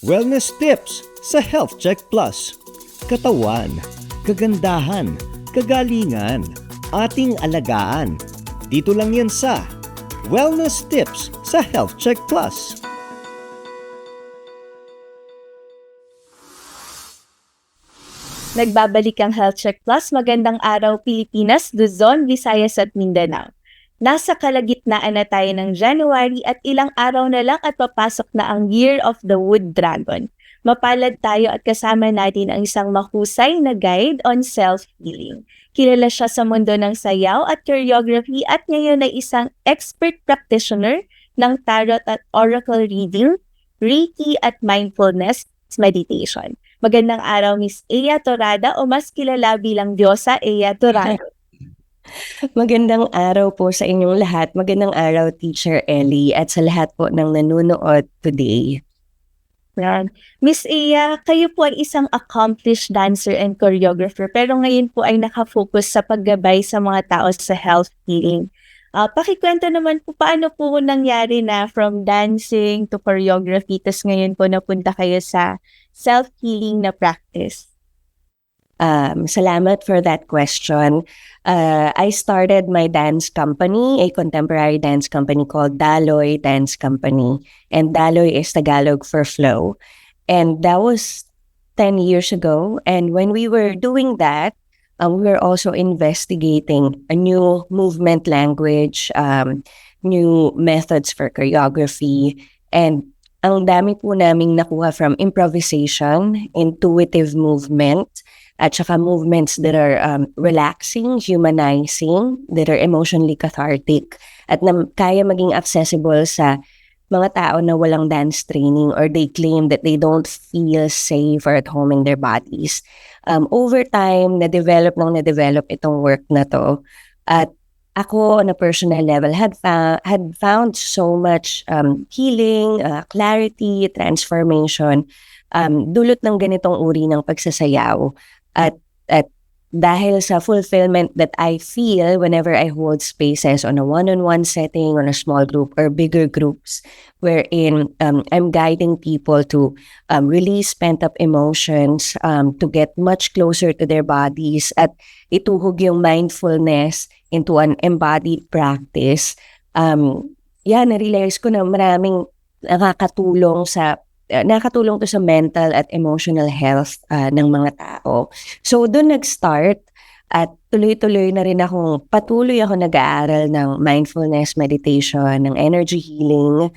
Wellness tips sa Health Check Plus. Katawan, kagandahan, kagalingan, ating alagaan. Dito lang yan sa Wellness tips sa Health Check Plus. Nagbabalik ang Health Check Plus. Magandang araw Pilipinas, Luzon, Visayas at Mindanao. Nasa kalagitnaan na tayo ng January at ilang araw na lang at papasok na ang Year of the Wood Dragon. Mapalad tayo at kasama natin ang isang mahusay na guide on self-healing. Kilala siya sa mundo ng sayaw at choreography at ngayon ay isang expert practitioner ng tarot at oracle reading, reiki at mindfulness meditation. Magandang araw Miss Ea Torrado o mas kilala bilang Dyosa Ea Torrado. Magandang araw po sa inyong lahat. Magandang araw, Teacher Ellie, at sa lahat po ng nanonood today. Yan. Miss Ea, kayo po ay isang accomplished dancer and choreographer pero ngayon po ay nakafocus sa paggabay sa mga tao sa health healing. Pakikwento naman po paano po nangyari na from dancing to choreography tas ngayon po napunta kayo sa self-healing na practice. Salamat for that question. I started my dance company, a contemporary dance company called Daloy Dance Company. And Daloy is Tagalog for flow. And that was 10 years ago. And when we were doing that, we were also investigating a new movement language, new methods for choreography. And ang dami po naming nakuha from improvisation, intuitive movement, at saka movements that are relaxing, humanizing, that are emotionally cathartic, at na kaya maging accessible sa mga tao na walang dance training or they claim that they don't feel safe or at home in their bodies. Over time, na-develop itong work na to. At ako, on a personal level, had found so much healing, clarity, transformation, dulot ng ganitong uri ng pagsasayaw. At dahil sa fulfillment that I feel whenever I hold spaces on a one-on-one setting, on a small group or bigger groups, wherein I'm guiding people to release pent-up emotions, to get much closer to their bodies, at ituhog yung mindfulness into an embodied practice. Na-realize ko na maraming nakakatulong to sa mental at emotional health ng mga tao. So doon nag-start at tuloy-tuloy na rin patuloy ako nag-aaral ng mindfulness meditation, ng energy healing,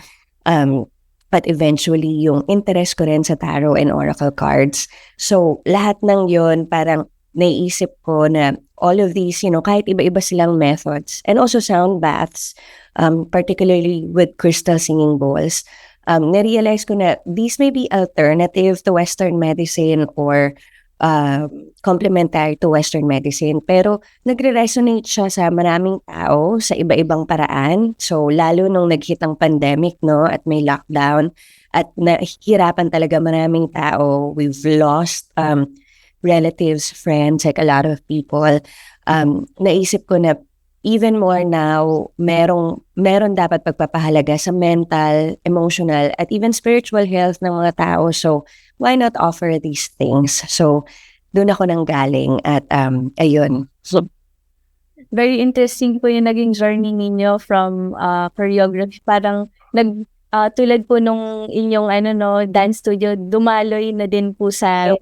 but eventually yung interest ko rin sa tarot and oracle cards. So lahat ng yon parang naiisip ko na all of these, kahit iba-iba silang methods and also sound baths, particularly with crystal singing bowls, na-realize ko na these may be alternative to Western medicine or complementary to Western medicine. Pero nagre-resonate siya sa maraming tao sa iba-ibang paraan. So, lalo nung nag-hit ang pandemic, no, at may lockdown, at nahihirapan talaga maraming tao. We've lost relatives, friends, like a lot of people. Naisip ko na even more now, meron dapat pagpapahalaga sa mental, emotional, at even spiritual health ng mga tao. So, why not offer these things? So, doon ako nanggaling at ayun. So, very interesting po yung naging journey ninyo from choreography. Parang tulad po nung inyong dance studio, dumaloy na din po sa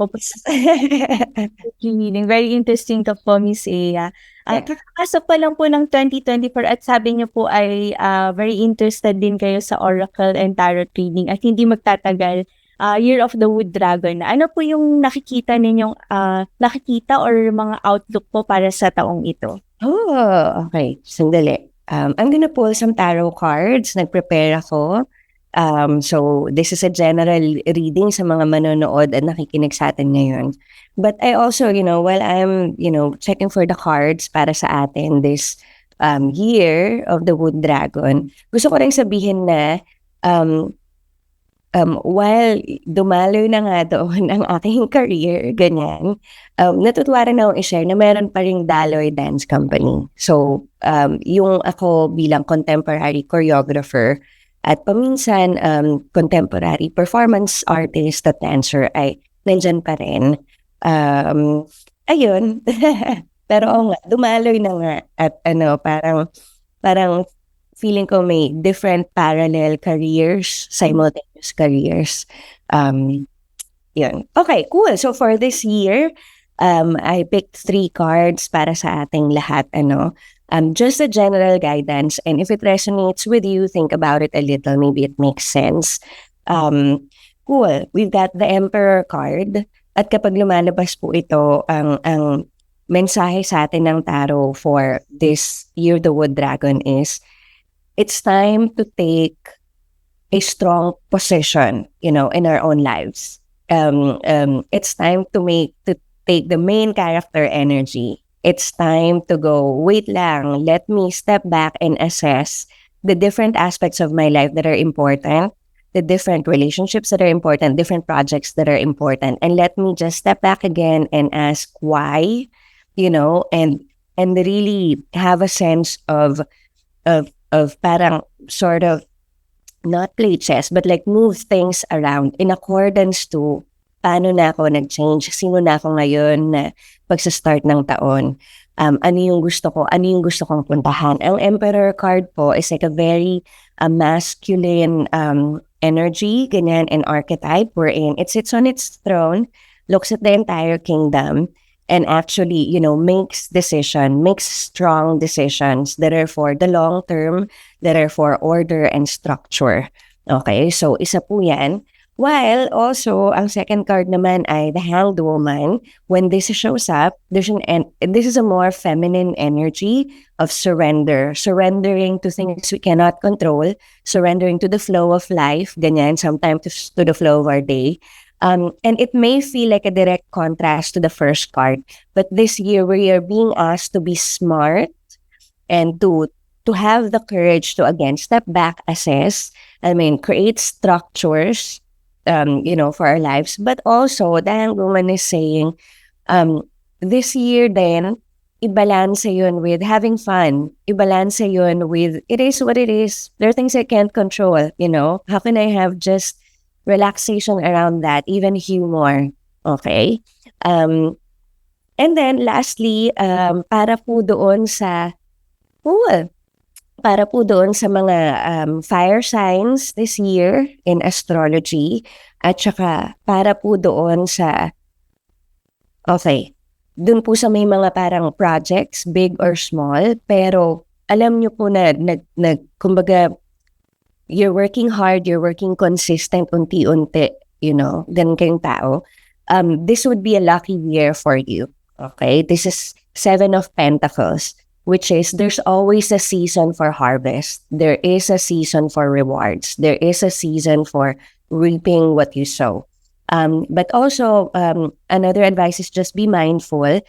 healing. Very interesting to po, Miss Ea. Kakapasok pa lang po ng 2024 at sabi niyo po ay very interested din kayo sa oracle and tarot reading at hindi magtatagal Year of the Wood Dragon. Ano po yung nakikita or mga outlook po para sa taong ito? Oh, okay. Sandali. I'm gonna pull some tarot cards. Nag-prepare ako. So, this is a general reading sa mga manonood at nakikinig sa atin ngayon. But I also, while I'm, checking for the cards para sa atin this Year of the Wood Dragon, gusto ko rin sabihin na while dumaloy na nga doon ang aking career, ganyan, natutuwa rin akong i-share na meron pa ring Daloy Dance Company. So, yung ako bilang contemporary choreographer, At paminsan, contemporary performance artist at dancer ay nandyan pa rin. Ayun. Pero oo nga, dumaloy na nga at parang feeling ko may different parallel careers, simultaneous careers. Um, Yun. Okay, cool. So for this year, I picked 3 cards para sa ating lahat, just a general guidance. And if it resonates with you, think about it a little. Maybe it makes sense. Cool. We've got the Emperor card. At kapag lumalabas po ito, ang mensahe sa atin ng tarot for this year, the Wood Dragon is, it's time to take a strong position, in our own lives. It's time to take the main character energy. It's time to go, wait lang, let me step back and assess the different aspects of my life that are important, the different relationships that are important, different projects that are important, and let me just step back again and ask why, and really have a sense of parang sort of not play chess, but like move things around in accordance to paano na ako nag-change, sino na ako ngayon na pagsa-start ng taon, ano yung gusto ko, ano yung gusto kong puntahan. Ang Emperor card po is like a very masculine energy, ganyan, and archetype wherein it sits on its throne, looks at the entire kingdom, and actually, makes strong decisions that are for the long term, that are for order and structure. Okay, so isa po yan. While also, ang second card naman ay the Hanged Woman. When this shows up, this is a more feminine energy of surrender. Surrendering to things we cannot control, surrendering to the flow of life, ganyan, sometimes to the flow of our day. And it may feel like a direct contrast to the first card, but this year we are being asked to be smart and to have the courage to again step back, assess, create structures, for our lives. But also, the Hanged Woman is saying, this year then, i-balance yun with having fun. I-balance yun with, it is what it is. There are things I can't control, How can I have just relaxation around that, even humor, okay? And then lastly, para po doon sa mga fire signs this year in astrology, at saka para po doon sa dun po sa may mga parang projects, big or small, pero alam nyo po na kumbaga, you're working hard, you're working consistent, unti-unti, ganun kayong tao. This would be a lucky year for you. Okay? This is 7 of Pentacles, which is there's always a season for harvest. There is a season for rewards. There is a season for reaping what you sow. But also, another advice is just be mindful.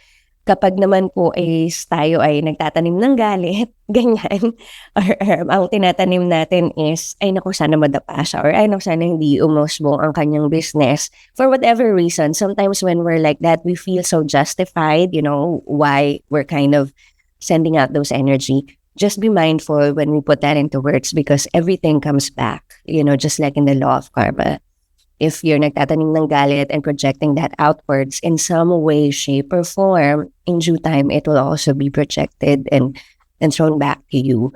Kapag naman po tayo ay nagtatanim ng galit, ganyan, or ang tinatanim natin is, ay naku, sana madapa siya, or ay naku, sana hindi umusbong ang kanyang business. For whatever reason, sometimes when we're like that, we feel so justified, why we're kind of sending out those energy. Just be mindful when we put that into words because everything comes back, just like in the law of karma. If you're nagtatanim ng galit and projecting that outwards in some way, shape, or form, in due time, it will also be projected and thrown back to you,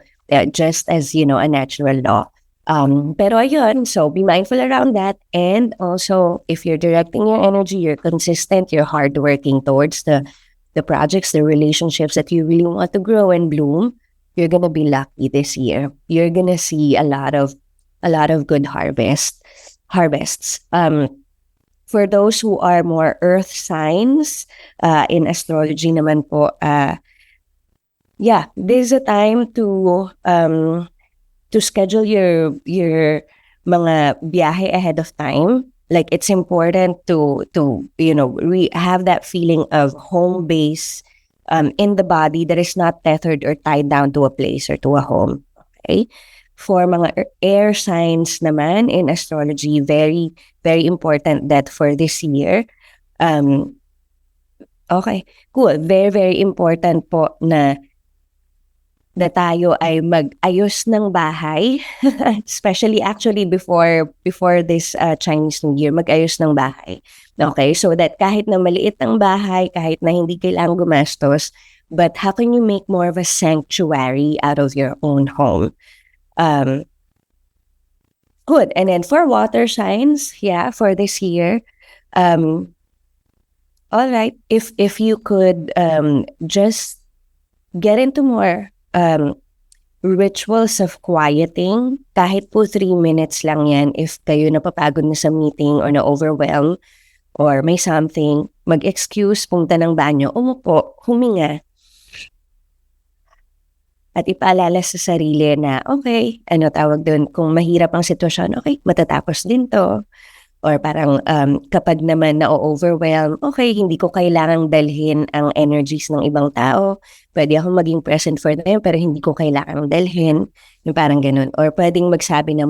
just as, a natural law. Pero ayun, so be mindful around that. And also, if you're directing your energy, you're consistent, you're hardworking towards the projects, the relationships that you really want to grow and bloom, you're gonna be lucky this year. You're gonna see a lot of good harvests. For those who are more earth signs, in astrology naman po, this is a time to schedule your mga biyahe ahead of time. Like it's important to have that feeling of home base in the body that is not tethered or tied down to a place or to a home. Okay? For mga air signs naman in astrology, very, very important that for this year. Okay, cool. Very, very important po na na tayo ay mag-ayos ng bahay, especially actually before this Chinese New Year, mag-ayos ng bahay. Okay, so that kahit na maliit ang bahay, kahit na hindi kailangang gumastos, but how can you make more of a sanctuary out of your own home? Good. And then for water signs, yeah, for this year, all right, if you could just get into more rituals of quieting, kahit po 3 minutes lang yan, if kayo napapagod na sa meeting or na-overwhelm or may something, mag-excuse, punta ng banyo, umupo, huminga, at ipaalala sa sarili na, okay, ano tawag doon, kung mahirap ang sitwasyon, okay, matatapos din to. Or parang kapag naman na-overwhelm, okay, hindi ko kailangang dalhin ang energies ng ibang tao. Pwede akong maging present for them, pero hindi ko kailangang dalhin. Yung parang ganun. Or pwedeng magsabi na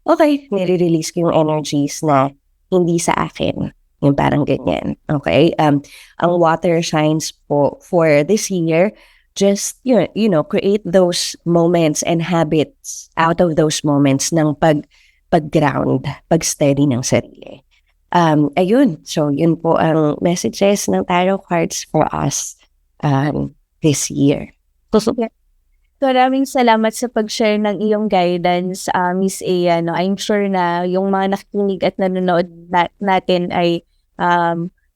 okay, nire-release ko yung energies na hindi sa akin. Yung parang ganyan. Okay? Ang water signs po for this year, just, you know, create those moments and habits out of those moments ng pag-ground, pag-steady ng sarili. Ayun. So, yun po ang messages ng tarot cards for us this year. Maraming salamat sa pag-share ng iyong guidance, Miss Ea. No? I'm sure na yung mga nakikinig at nanonood natin ay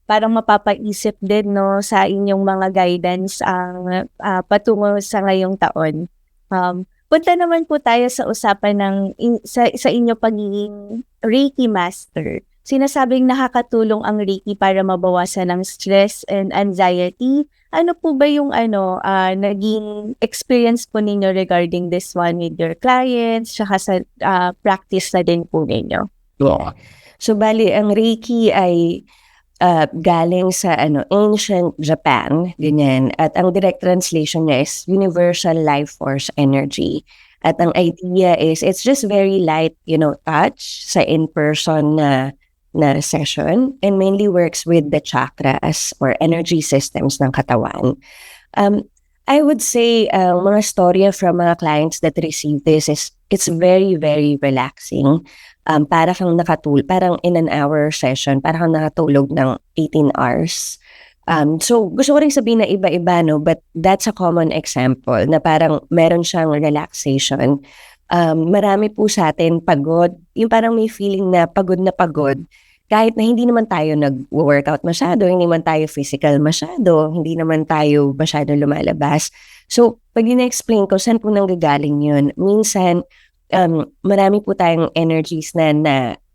parang mapapaisip din no, sa inyong mga guidance ang patungo sa ngayong taon. Punta naman po tayo sa usapan ng sa inyo pagiging Reiki Master. Sinasabing nakakatulong ang Reiki para mabawasan ng stress and anxiety. Ano po ba yung naging experience po ninyo regarding this one with your clients, tsaka sa practice na din po ninyo? Yeah. So, bali, ang Reiki ay galing sa ancient Japan, ganyan. At ang direct translation niya is Universal Life Force Energy. At ang idea is, it's just very light, touch sa in-person na session, and mainly works with the chakras or energy systems ng katawan. I would say, mga storya from mga clients that receive this is, it's very, very relaxing. Para kang parang in an hour session, parang kang nakatulog ng 18 hours. So, gusto ko rin sabihin na iba-iba, no? But that's a common example na parang meron siyang relaxation. Marami po sa atin pagod, yung parang may feeling na pagod, kahit na hindi naman tayo nag-workout masyado, hindi naman tayo physical masyado, hindi naman tayo masyado lumalabas. So, pag ina-explain ko, saan po nanggagaling yun? Minsan, marami po tayong energies na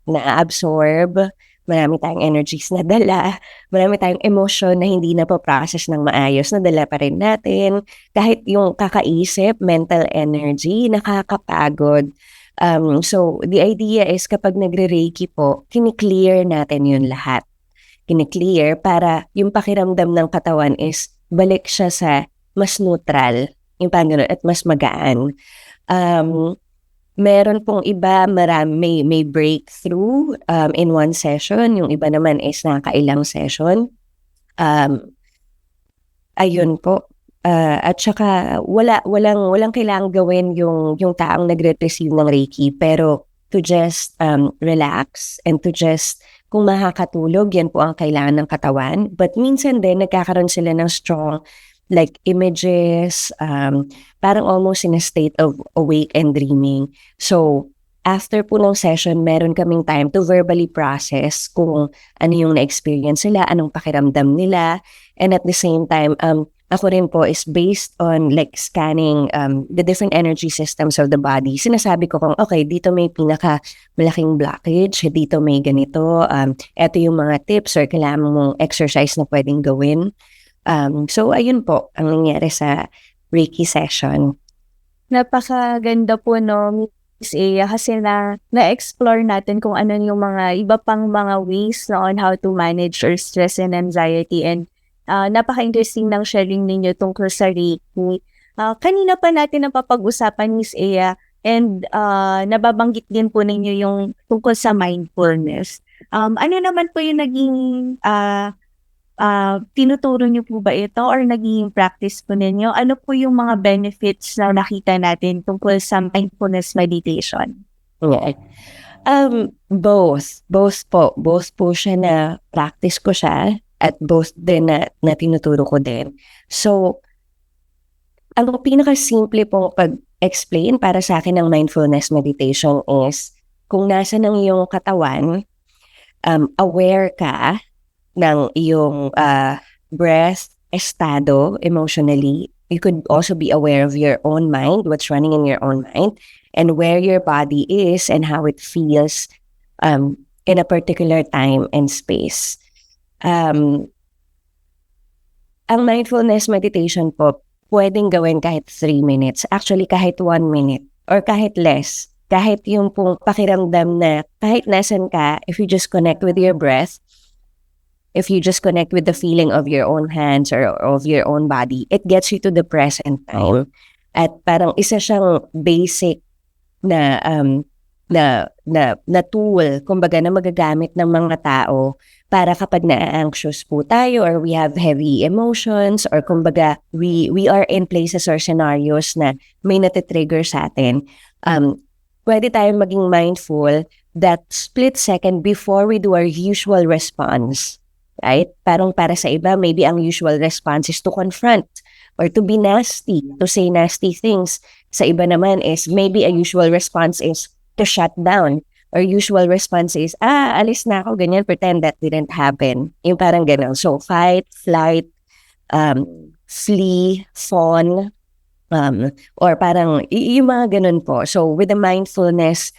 na-absorb, marami tayong energies na dala, marami tayong emotion na hindi na po-process ng maayos, na dala pa rin natin. Kahit yung kakaisip, mental energy, nakakapagod. So, the idea is kapag nagre-reiki po, kini-clear natin yun lahat. Kini-clear para yung pakiramdam ng katawan is balik siya sa mas neutral, yung parang ganun, at mas magaan. Meron pong iba, may breakthrough in one session. Yung iba naman is nakailang session. Ayun po. At saka walang kailangang gawin yung taong nagre-receive ng Reiki, pero to just relax and to just, kung makakatulog, yan po ang kailangan ng katawan. But minsan din nagkakaroon sila ng strong like images, parang almost in a state of awake and dreaming. So, after po ng session, meron kaming time to verbally process kung ano yung na-experience nila, anong pakiramdam nila, and at the same time, ako rin po is based on like scanning the different energy systems of the body. Sinasabi ko kung okay, dito may malaking blockage, dito may ganito, eto yung mga tips or kailangan mong exercise na pwedeng gawin. So, ayun po ang nangyari sa Reiki session. Napakaganda po, no, Miss Ea, kasi na-explore natin kung ano yung mga iba pang mga ways no, on how to manage your stress and anxiety, and napaka-interesting ng sharing ninyo tungkol sa Reiki. Kanina pa natin napapag-usapan, Miss Ea, and nababanggit din po ninyo yung tungkol sa mindfulness. Ano naman po yung naging tinuturo niyo po ba ito or nagiging practice po ninyo? Ano po yung mga benefits na nakita natin tungkol sa mindfulness meditation? Yeah. Both po. Both po siya na practice ko siya at both din na tinuturo ko din. So, ang pinaka-simple pong pag-explain para sa akin ng mindfulness meditation is kung nasa ng iyong katawan, aware ka ng iyong breath, estado, emotionally. You could also be aware of your own mind, what's running in your own mind, and where your body is and how it feels in a particular time and space. Ang mindfulness meditation po, pwedeng gawin kahit 3 minutes. Actually, kahit 1 minute or kahit less. Kahit yung pong pakiramdam na kahit nasan ka, if you just connect with your breath, if you just connect with the feeling of your own hands or of your own body, it gets you to the present time. At parang isa siyang basic na tool, kumbaga, na magagamit ng mga tao para kapag na-anxious po tayo or we have heavy emotions or kumbaga we are in places or scenarios na may natitrigger sa atin, pwede tayong maging mindful that split second before we do our usual response. Right? Parang para sa iba, maybe ang usual response is to confront or to be nasty, to say nasty things. Sa iba naman is maybe a usual response is to shut down. Or usual response is, alis na ako, ganyan, pretend that didn't happen. Yung parang ganun. So, fight, flight, flee, fawn, or parang yung mga ganun po. So, with the mindfulness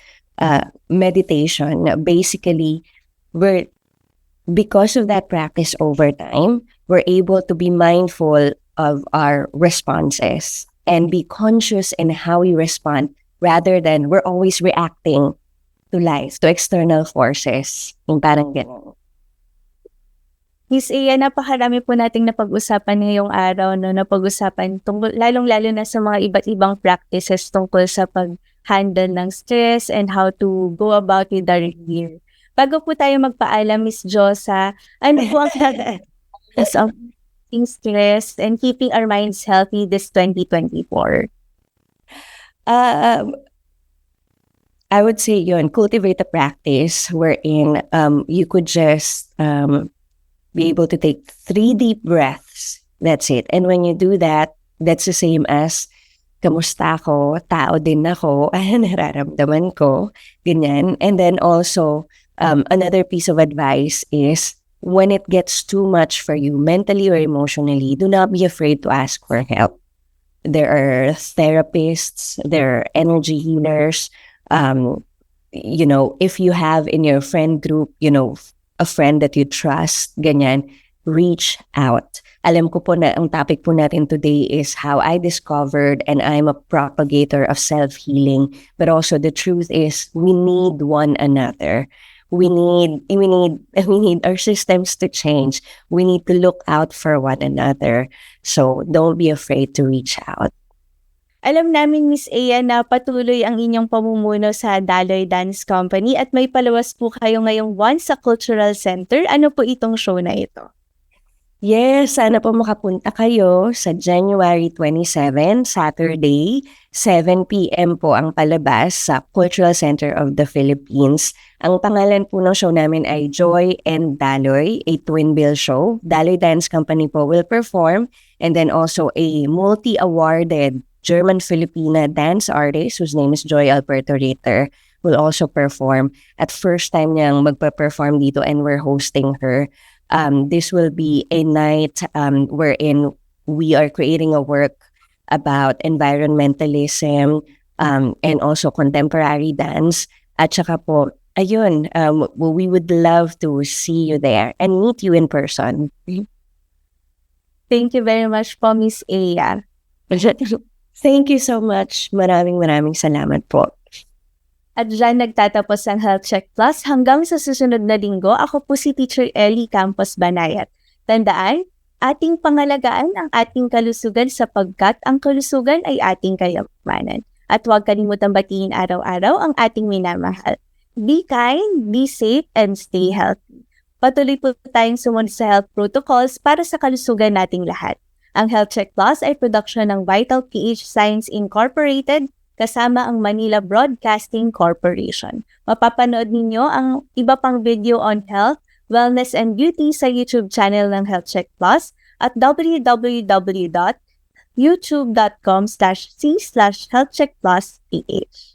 meditation, basically, because of that practice over time, we're able to be mindful of our responses and be conscious in how we respond rather than we're always reacting to life, to external forces. Yung parang gano'n. Miss Ea, napakarami po nating napag-usapan ngayong araw, no? Napag-usapan tungkol, lalong-lalo na sa mga iba't ibang practices tungkol sa pag-handle ng stress and how to go about with our year. Bago po tayo magpaalam, Miss Dyosa, ano po ang practice of stress and keeping our minds healthy this 2024? I would say yun, cultivate a practice wherein you could just be able to take 3 deep breaths. That's it. And when you do that, that's the same as, kamusta ako, tao din ako, nararamdaman ko, ganyan. And then also, another piece of advice is, when it gets too much for you, mentally or emotionally, do not be afraid to ask for help. There are therapists, there are energy healers. If you have in your friend group, a friend that you trust, ganyan, reach out. Alam ko po na ang topic po natin today is how I discovered and I'm a propagator of self-healing. But also the truth is we need one another. We need our systems to change. We need to look out for one another. So don't be afraid to reach out. Alam namin, Miss Ea, na patuloy ang inyong pamumuno sa Daloy Dance Company at may palawas po kayo ngayong Once sa Cultural Center. Ano po itong show na ito? Yes, sana po makapunta kayo sa January 27, Saturday, 7 p.m. po ang palabas sa Cultural Center of the Philippines. Ang pangalan po ng show namin ay Joy and Daloy, a twin bill show. Daloy Dance Company po will perform, and then also a multi-awarded German-Filipina dance artist whose name is Joy Alberto Ritter will also perform. At first time niyang magpa-perform dito and we're hosting her. This will be a night wherein we are creating a work about environmentalism and also contemporary dance. At saka po, ayun, we would love to see you there and meet you in person. Thank you very much po, Miss Ea. Thank you so much. Maraming salamat po. At dyan nagtatapos ang Health Check Plus. Hanggang sa susunod na linggo, ako po si Teacher Ellie Campos Banayat. Tandaan, ating pangalagaan ang ating kalusugan sapagkat ang kalusugan ay ating kayamanan. At huwag kalimutang batiin araw-araw ang ating minamahal. Be kind, be safe, and stay healthy. Patuloy po tayong sumunod sa health protocols para sa kalusugan nating lahat. Ang Health Check Plus ay production ng Vital PH Science Incorporated kasama ang Manila Broadcasting Corporation. Mapapanood ninyo ang iba pang video on health, wellness, and beauty sa YouTube channel ng Health Check Plus at www.youtube.com/c/healthcheckplusph.